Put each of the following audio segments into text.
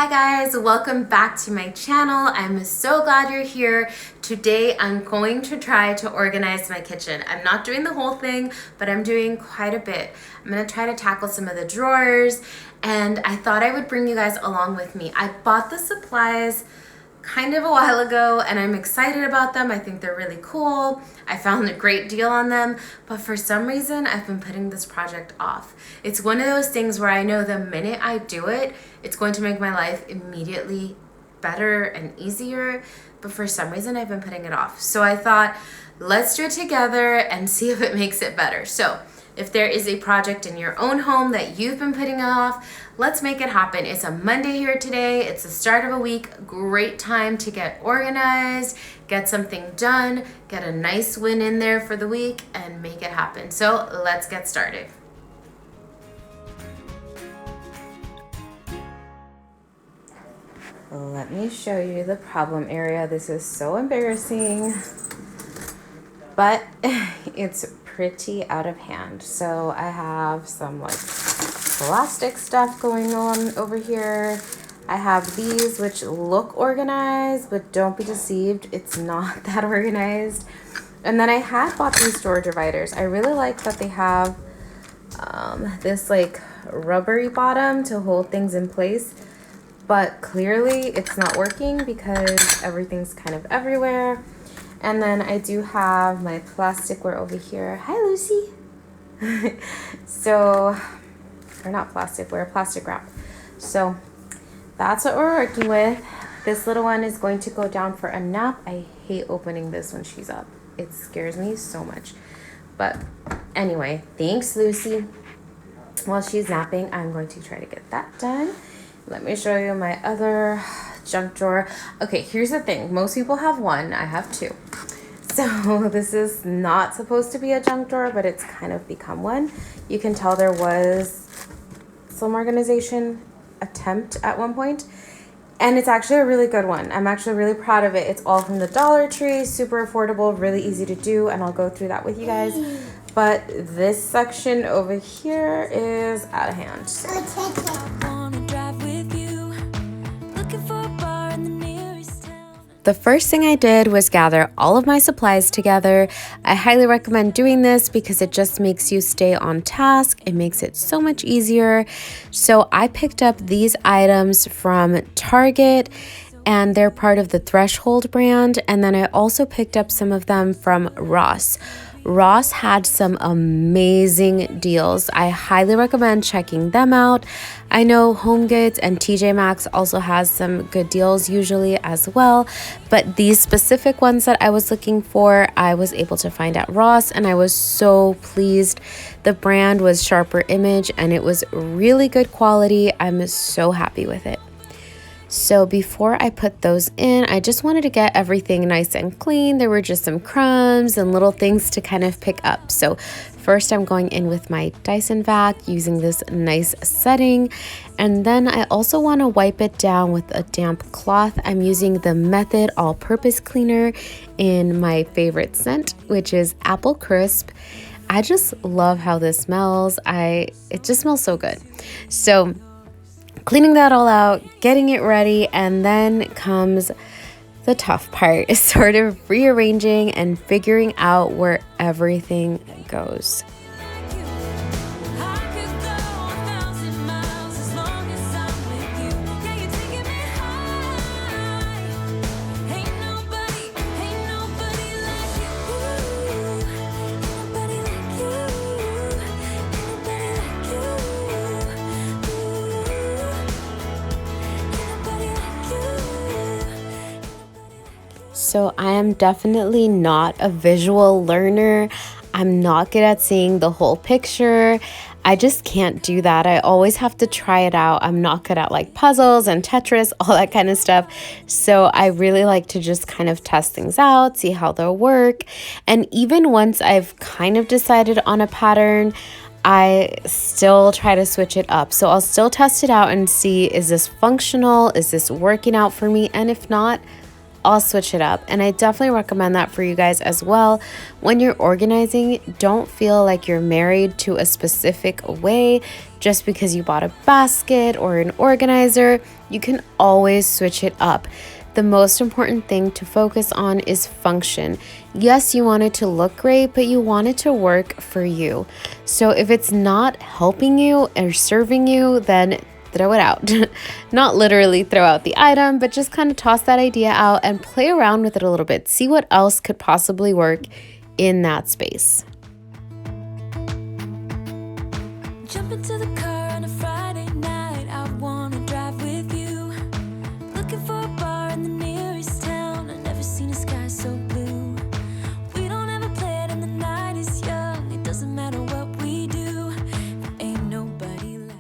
Hi guys, welcome back to my channel. I'm so glad you're here. Today I'm going to try to organize my kitchen. I'm not doing the whole thing, but I'm doing quite a bit. I'm gonna try to tackle some of the drawers, and I thought I would bring you guys along with me. I bought the supplies kind of a while ago and I'm excited about them. I think they're really cool. I found a great deal on them, but for some reason I've been putting this project off. It's one of those things where I know the minute I do it, it's going to make my life immediately better and easier, but for some reason I've been putting it off. So I thought, let's do it together and see if it makes it better. So if there is a project in your own home that you've been putting off, let's make it happen. It's a Monday here today. It's the start of a week. Great time to get organized, get something done, get a nice win in there for the week, and make it happen. So let's get started. Let me show you the problem area. This is so embarrassing, but it's pretty out of hand. So I have some like plastic stuff going on over here. I have these which look organized, but don't be deceived, it's not that organized. And then I had bought these storage dividers. I really like that they have this like rubbery bottom to hold things in place, but clearly it's not working because everything's kind of everywhere. And then I do have my plasticware over here. Hi, Lucy. So, or not plasticware, plastic wrap. So that's what we're working with. This little one is going to go down for a nap. I hate opening this when she's up. It scares me so much. But anyway, thanks, Lucy. While she's napping, I'm going to try to get that done. Let me show you my other junk drawer. Okay, here's the thing. Most people have one. I have two. So this is not supposed to be a junk drawer, but it's kind of become one. You can tell there was some organization attempt at one point, and it's actually a really good one. I'm actually really proud of it. It's all from the Dollar Tree, super affordable, really easy to do, and I'll go through that with you guys. But this section over here is out of hand. The first thing I did was gather all of my supplies together. I highly recommend doing this because it just makes you stay on task. It makes it so much easier. So I picked up these items from Target, and they're part of the Threshold brand. And then I also picked up some of them from Ross. Ross had some amazing deals. I highly recommend checking them out. I know HomeGoods and TJ Maxx also has some good deals usually as well, but these specific ones that I was looking for, I was able to find at Ross, and I was so pleased. The brand was Sharper Image and it was really good quality. I'm so happy with it. So before I put those in, I just wanted to get everything nice and clean. There were just some crumbs and little things to kind of pick up. So first I'm going in with my Dyson vac using this nice setting. And then I also want to wipe it down with a damp cloth. I'm using the Method all-purpose cleaner in my favorite scent, which is Apple Crisp. I just love how this smells. It just smells so good. So cleaning that all out, getting it ready, and then comes the tough part, is sort of rearranging and figuring out where everything goes. So I am definitely not a visual learner. I'm not good at seeing the whole picture. I just can't do that. I always have to try it out. I'm not good at like puzzles and Tetris, all that kind of stuff. So I really like to just kind of test things out, see how they'll work. And even once I've kind of decided on a pattern, I still try to switch it up. So I'll still test it out and see, is this functional? Is this working out for me? And if not, I'll switch it up. And I definitely recommend that for you guys as well. When you're organizing, don't feel like you're married to a specific way just because you bought a basket or an organizer. You can always switch it up. The most important thing to focus on is function. Yes, you want it to look great, but you want it to work for you. So if it's not helping you or serving you, then throw it out. Not literally throw out the item, but just kind of toss that idea out and play around with it a little bit. See what else could possibly work in that space. Jump into the car on a Friday night. I wanna drive with you. Looking for a bar in the nearest town. I've never seen a sky so blue. We don't have a plan and the night is young. It doesn't matter what we do. There ain't nobody like.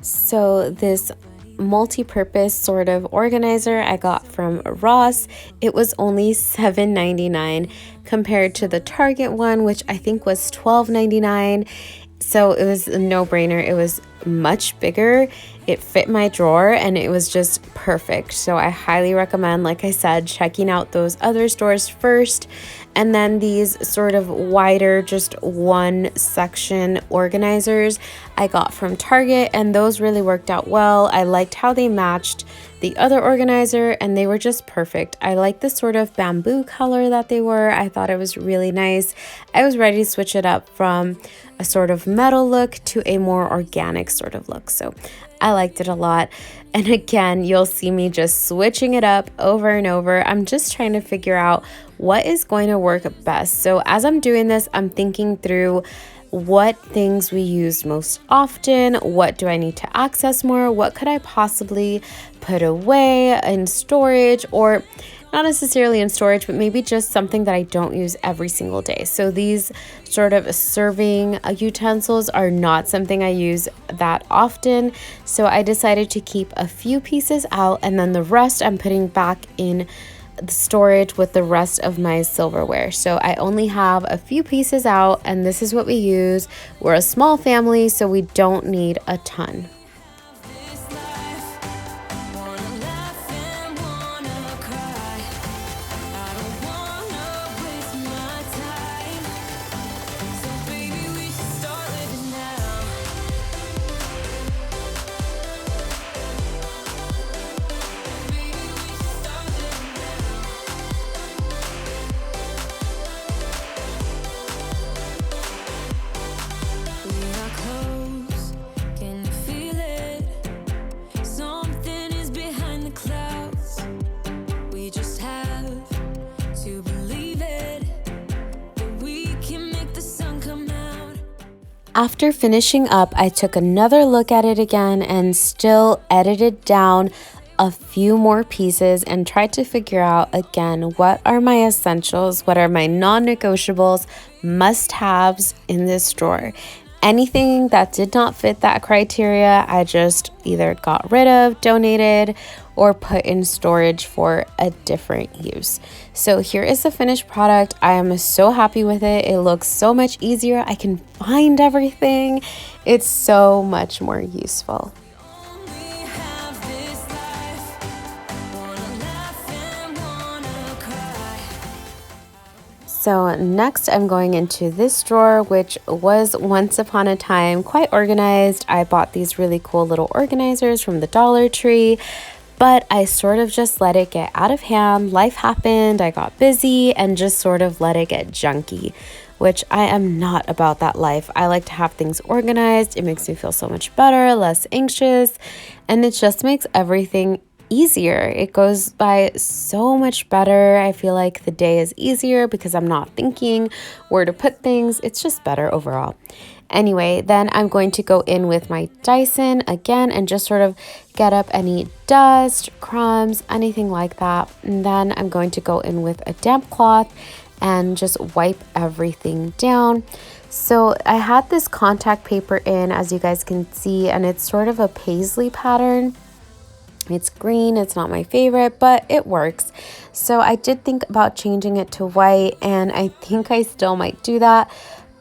So this multi-purpose sort of organizer I got from Ross. It was only $7.99 compared to the Target one, which I think was $12.99. So it was a no-brainer. It was much bigger. It fit my drawer and it was just perfect. So I highly recommend, like I said, checking out those other stores first. And then these sort of wider, just one section organizers I got from Target, and those really worked out well. I liked how they matched the other organizer and they were just perfect. I like the sort of bamboo color that they were. I thought it was really nice. I was ready to switch it up from a sort of metal look to a more organic sort of look. So I liked it a lot. And again, you'll see me just switching it up over and over. I'm just trying to figure out what is going to work best. So as I'm doing this, I'm thinking through what things we use most often, what do I need to access more, what could I possibly put away in storage, or not necessarily in storage, but maybe just something that I don't use every single day. So these sort of serving utensils are not something I use that often. So I decided to keep a few pieces out and then the rest I'm putting back in the storage with the rest of my silverware. So I only have a few pieces out and this is what we use. We're a small family, so we don't need a ton. After finishing up, I took another look at it again and still edited down a few more pieces and tried to figure out again, what are my essentials, what are my non-negotiables, must-haves in this drawer. Anything that did not fit that criteria, I just either got rid of, donated, or put in storage for a different use. So here is the finished product. I am so happy with it. It looks so much easier. I can find everything. It's so much more useful. So next I'm going into this drawer, which was once upon a time quite organized. I bought these really cool little organizers from the Dollar Tree, but I sort of just let it get out of hand. Life happened, I got busy, and just sort of let it get junky, which I am not about that life. I like to have things organized. It makes me feel so much better, less anxious, and it just makes everything easier. It goes by so much better. I feel like the day is easier because I'm not thinking where to put things. It's just better overall. Anyway, then I'm going to go in with my Dyson again and just sort of get up any dust, crumbs, anything like that. And then I'm going to go in with a damp cloth and just wipe everything down. So I had this contact paper in, as you guys can see, and it's sort of a paisley pattern. It's green, it's not my favorite, but it works. So I did think about changing it to white, and I think I still might do that.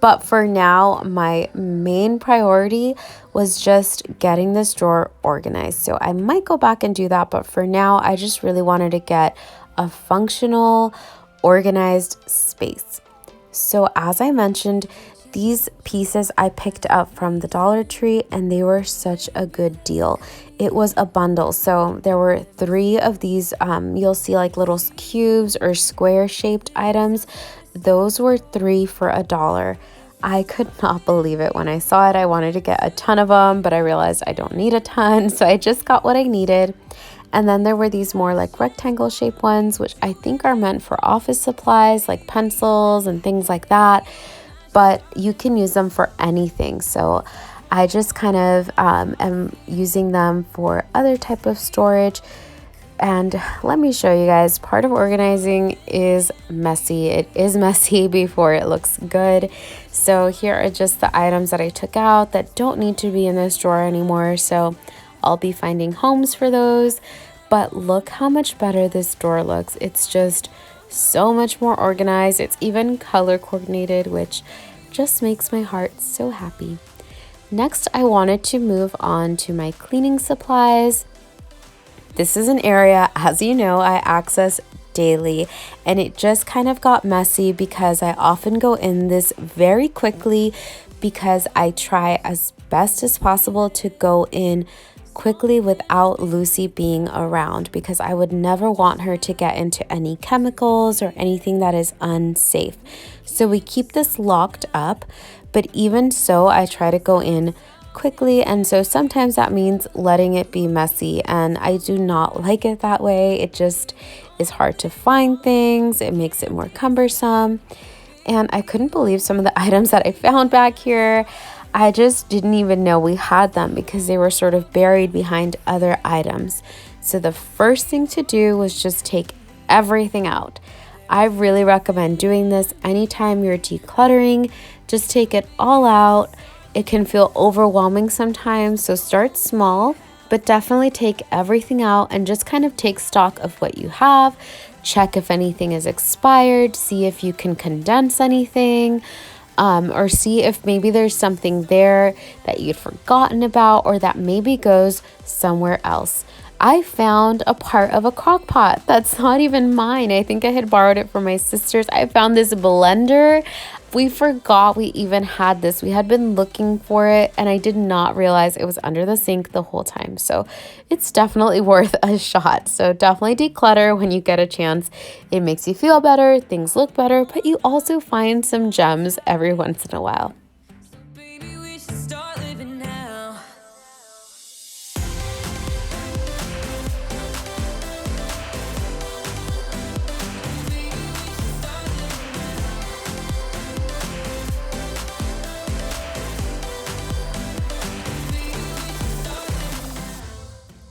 But for now, my main priority was just getting this drawer organized. So I might go back and do that, but for now, I just really wanted to get a functional, organized space. So as I mentioned, these pieces I picked up from the Dollar Tree and they were such a good deal. It was a bundle. So there were 3 of these, you'll see like little cubes or square shaped items. Those were 3 for $1. I could not believe it when I saw it. I wanted to get a ton of them, but I realized I don't need a ton. So I just got what I needed. And then there were these more like rectangle shaped ones, which I think are meant for office supplies like pencils and things like that. But you can use them for anything. So I just kind of am using them for other type of storage. And let me show you guys, part of organizing is messy. It is messy before it looks good. So here are just the items that I took out that don't need to be in this drawer anymore. So I'll be finding homes for those. But look how much better this drawer looks. It's just so much more organized. It's even color coordinated, which just makes my heart so happy. Next, I wanted to move on to my cleaning supplies. This is an area, as you know, I access daily, and it just kind of got messy because I often go in this very quickly because I try as best as possible to go in quickly without Lucy being around, because I would never want her to get into any chemicals or anything that is unsafe. So we keep this locked up, but even so, I try to go in quickly, and so sometimes that means letting it be messy, and I do not like it that way. It just is hard to find things. It makes it more cumbersome, and I couldn't believe some of the items that I found back here. I just didn't even know we had them because they were sort of buried behind other items. So the first thing to do was just take everything out. I really recommend doing this anytime you're decluttering. Just take it all out. It can feel overwhelming sometimes, so start small, but definitely take everything out and just kind of take stock of what you have. Check if anything is expired, see if you can condense anything. Or see if maybe there's something there that you'd forgotten about or that maybe goes somewhere else. I found a part of a crock pot that's not even mine. I think I had borrowed it from my sisters. I found this blender. We forgot we even had this. We had been looking for it and I did not realize it was under the sink the whole time. So it's definitely worth a shot. So definitely declutter when you get a chance. It makes you feel better, things look better, but you also find some gems every once in a while.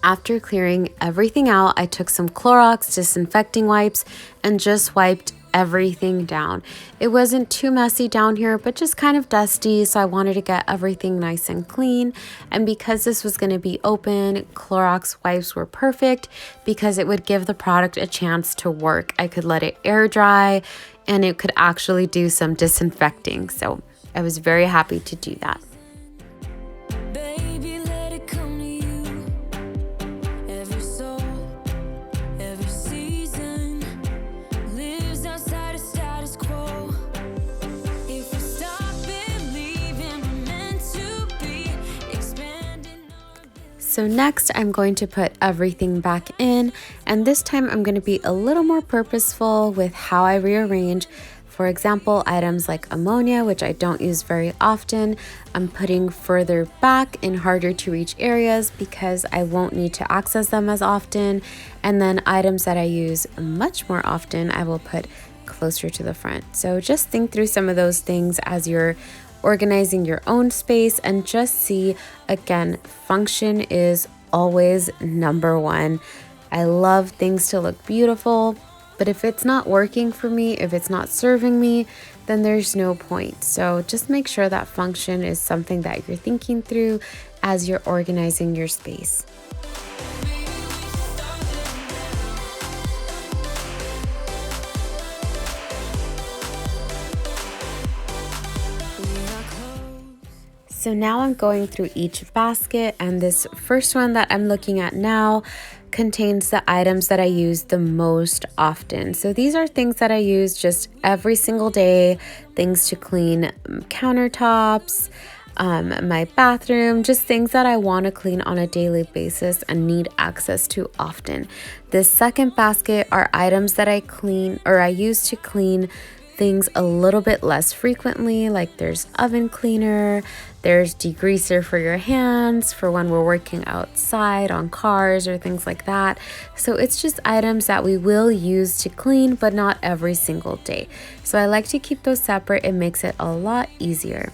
After clearing everything out, I took some Clorox disinfecting wipes and just wiped everything down. It wasn't too messy down here, but just kind of dusty, so I wanted to get everything nice and clean. And because this was going to be open, Clorox wipes were perfect because it would give the product a chance to work. I could let it air dry and it could actually do some disinfecting. So I was very happy to do that. So next I'm going to put everything back in, and this time I'm going to be a little more purposeful with how I rearrange. For example, items like ammonia, which I don't use very often, I'm putting further back in harder to reach areas because I won't need to access them as often. And then items that I use much more often, I will put closer to the front. So just think through some of those things as you're organizing your own space, and just see, again, function is always number one. I love things to look beautiful, but if it's not working for me, if it's not serving me, then there's no point. So just make sure that function is something that you're thinking through as you're organizing your space. So now I'm going through each basket, and this first one that I'm looking at now contains the items that I use the most often. So these are things that I use just every single day, things to clean countertops, my bathroom, just things that I want to clean on a daily basis and need access to often. This second basket are items that I clean or I use to clean things a little bit less frequently, like there's oven cleaner, there's degreaser for your hands for when we're working outside on cars or things like that. So it's just items that we will use to clean, but not every single day. So I like to keep those separate. It makes it a lot easier.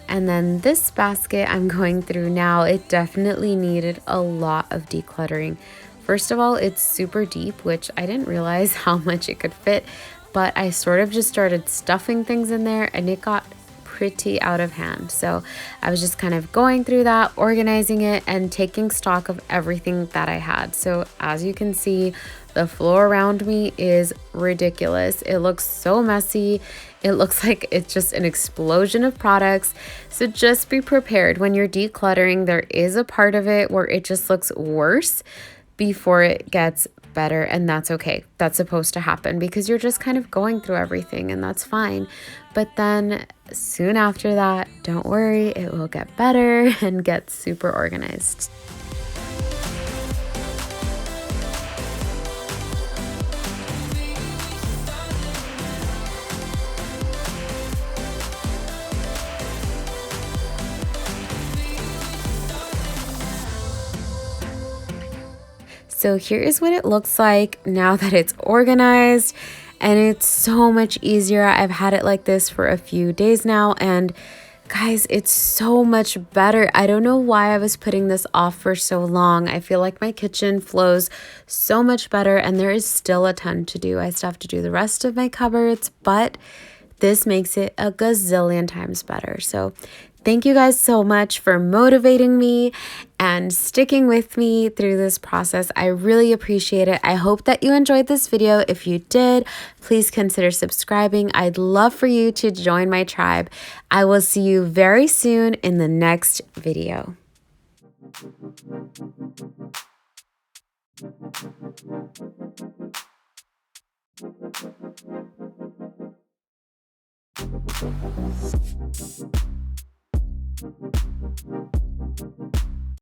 And then this basket I'm going through now, it definitely needed a lot of decluttering. First of all, it's super deep, which I didn't realize how much it could fit, but I sort of just started stuffing things in there and it got pretty out of hand. So I was just kind of going through that, organizing it, and taking stock of everything that I had. So as you can see, the floor around me is ridiculous. It looks so messy. It looks like it's just an explosion of products. So just be prepared when you're decluttering. There is a part of it where it just looks worse before it gets better, and that's okay. That's supposed to happen because you're just kind of going through everything, and that's fine. But then soon after that, don't worry, it will get better and get super organized. So here is what it looks like now that it's organized, and it's so much easier. I've had it like this for a few days now, and guys, it's so much better. I don't know why I was putting this off for so long. I feel like my kitchen flows so much better, and there is still a ton to do. I still have to do the rest of my cupboards, but this makes it a gazillion times better. So thank you guys so much for motivating me and sticking with me through this process. I really appreciate it. I hope that you enjoyed this video. If you did, please consider subscribing. I'd love for you to join my tribe. I will see you very soon in the next video.